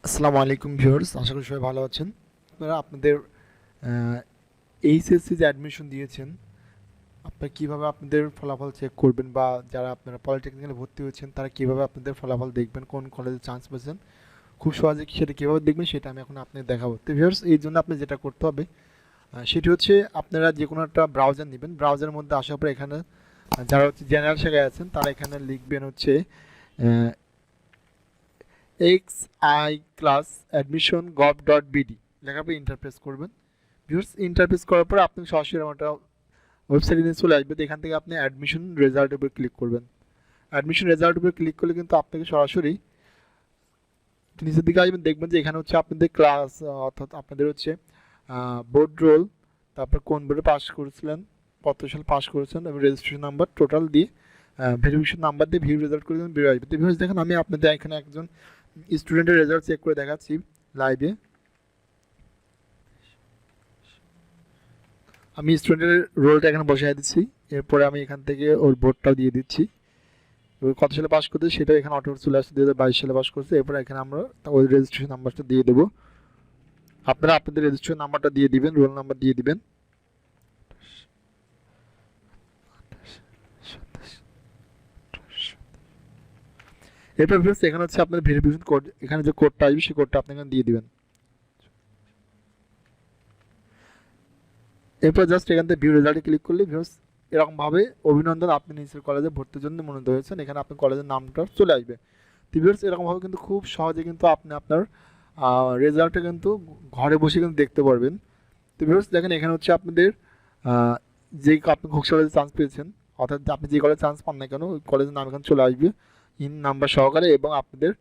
আসসালামু আলাইকুম ভিউয়ার্স, আশা করি সবাই ভালো আছেন। আপনারা আপনাদের এইচএসসি যে অ্যাডমিশন দিয়েছেন, আপনারা কীভাবে আপনাদের ফলাফল চেক করবেন, বা যারা আপনারা পলিটেকনিক্যালে ভর্তি হয়েছেন তারা কীভাবে আপনাদের ফলাফল দেখবেন, কোন কলেজে চান্স পেয়েছেন খুব সহজে সেটা কীভাবে দেখবেন সেটা আমি এখন আপনাদের দেখাবো। তো ভিউয়ার্স, এই জন্য আপনি যেটা করতে হবে সেটি হচ্ছে আপনারা যে কোনো একটা ব্রাউজার নেবেন। ব্রাউজারের মধ্যে আসার পর এখানে যারা হচ্ছে জেনারেল শাখায় আছেন তারা এখানে লিখবেন হচ্ছে xiclass.admission.gov.bd লেখার পর ইন্টারপ্রেস করবেন। ভিউয়ার্স, ইন্টারপ্রেস করার পর আপনি সরাসরি একটা ওয়েবসাইটে নিয়ে চলে আসবে। এখান থেকে আপনি অ্যাডমিশন রেজাল্টের উপর ক্লিক করবেন। অ্যাডমিশন রেজাল্টের উপর ক্লিক করলে কিন্তু আপনাকে সরাসরি নিচের দিকে আসবেন, দেখবেন যে এখানে হচ্ছে আপনাদের ক্লাস, অর্থাৎ আপনাদের হচ্ছে বোর্ড রোল, তারপর কোন বোর্ডে পাস করেছিলেন, কত সাল পাস করেছেন এবং রেজিস্ট্রেশন নাম্বার টোটাল দিয়ে ভেরিফিকেশন নাম্বার দিয়ে ভিউ রেজাল্ট করে বেরিয়ে আসবে। তো ভিউয়ার্স দেখেন, আমি আপনাদের এখানে একজন স্টুডেন্টের রেজাল্ট চেক করে দেখাচ্ছি লাইভে। আমি স্টুডেন্টের রোলটা এখানে বসাই দিচ্ছি, এরপরে আমি এখান থেকে ওর বোর্ডটাও দিয়ে দিচ্ছি। কত সালে পাস করতে সেটাও এখানে অটো চলে আসছে, 2022 সালে পাস করছে। এরপরে এখানে আমরা ওই রেজিস্ট্রেশন নাম্বারটা দিয়ে দেবো। আপনারা আপনাদের রেজিস্ট্রেশন নাম্বারটা দিয়ে দিবেন, রোল নাম্বার দিয়ে দিবেন। এরপর এখানে হচ্ছে আপনার ভেরিফিকেশন কোড, এখানে যে কোডটা আসবে সেই কোডটা আপনি এখানে দিয়ে দিবেন। এরপর জাস্ট এখান থেকে ভিউ রেজাল্টে ক্লিক করলে ভিউয়ার্স এরকমভাবে অভিনন্দন, আপনি নিচের কলেজে ভর্তির জন্য মনোনীত হয়েছেন, এখানে আপনার কলেজের নামটা চলে আসবে। তো ভিউয়ার্স এরকমভাবে কিন্তু খুব সহজে কিন্তু আপনি আপনার রেজাল্টটা কিন্তু ঘরে বসে কিন্তু দেখতে পারবেন। তো ভিউয়ার্স দেখেন, এখানে হচ্ছে আপনাদের যে আপনি ঘোষ কলেজে চান্স পেয়েছেন, অর্থাৎ আপনি যে কলেজে চান্স পান না কেন ওই কলেজের নাম এখানে চলে আসবে ইন নাম্বার সহকারে, এবং আপনাদের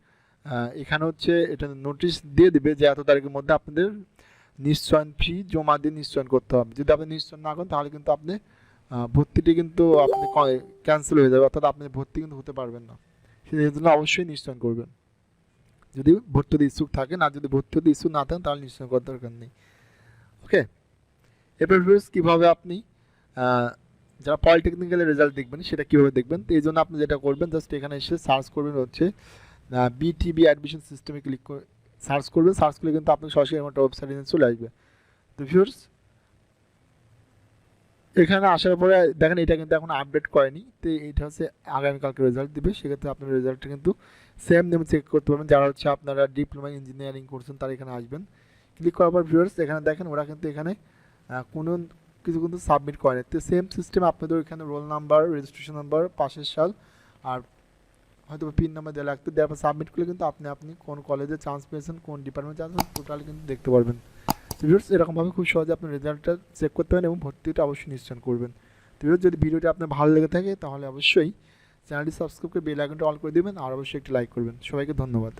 এখানে হচ্ছে এটা নোটিশ দিয়ে দিবে যে এত তারিখের মধ্যে আপনাদের নিশ্চয়ন ফি জমা দিয়ে নিশ্চয়ন করতে হবে। যদি আপনি নিশ্চয়ন না করেন তাহলে কিন্তু আপনি ভর্তিটি কিন্তু আপনি ক্যান্সেল হয়ে যাবে, অর্থাৎ আপনি ভর্তি কিন্তু হতে পারবেন না। সেই জন্য অবশ্যই নিশ্চয়ন করবেন যদি ভর্তি হতে ইচ্ছুক থাকেন, আর যদি ভর্তি হতে ইচ্ছুক না থাকেন তাহলে নিশ্চয়ন করার দরকার নেই। ওকে, এরপর কীভাবে আপনি যারা পলিটেকনিক্যালের রেজাল্ট দেখবেন সেটা কীভাবে দেখবেন। তো এই জন্য আপনি যেটা করবেন, জাস্ট এখানে এসে সার্চ করবেন হচ্ছে বিটিবি অ্যাডমিশন সিস্টেমে ক্লিক করে সার্চ করবেন। সার্চ করলে কিন্তু আপনি সরাসরি আমার ওয়েবসাইটে চলে আসবে। তো ভিউয়ার্স এখানে আসার পরে দেখেন এটা কিন্তু এখন আপডেট করেনি, তো এইটা হচ্ছে আগামীকালকে রেজাল্ট দিবে। সেক্ষেত্রে আপনার রেজাল্টটা কিন্তু সেম নেমে চেক করতে পারবেন। যারা হচ্ছে আপনারা ডিপ্লোমা ইঞ্জিনিয়ারিং করছেন তারা এখানে আসবেন। ক্লিক করার পর ভিউয়ার্স এখানে দেখেন ওরা কিন্তু এখানে কোনো কিছু কিন্তু সাবমিট করেনি। তো সেম সিস্টেম আপনাদের এখানে রোল নাম্বার, রেজিস্ট্রেশন নাম্বার, পাশের সাল আর হয়তো পিন নাম্বার দেওয়া লাগতো, দেওয়ার পর সাবমিট করলে কিন্তু আপনি কোন কলেজে চান্স পেয়েছেন, কোন ডিপার্টমেন্টে চান্স পেয়েছেন টোটালি কিন্তু দেখতে পারবেন। ভিউয়ার্স এরকমভাবে খুব সহজে আপনি রেজাল্টটা চেক করতে পারেন এবং ভর্তিটা অবশ্যই নিশ্চয় করবেন। তো ভিউয়ার্স যদি ভিডিওটি আপনার ভালো লেগে থাকে তাহলে অবশ্যই চ্যানেলটি সাবস্ক্রাইব করে বেল আইকনটা অল করে দেবেন, আর অবশ্যই একটি লাইক করবেন। সবাইকে ধন্যবাদ।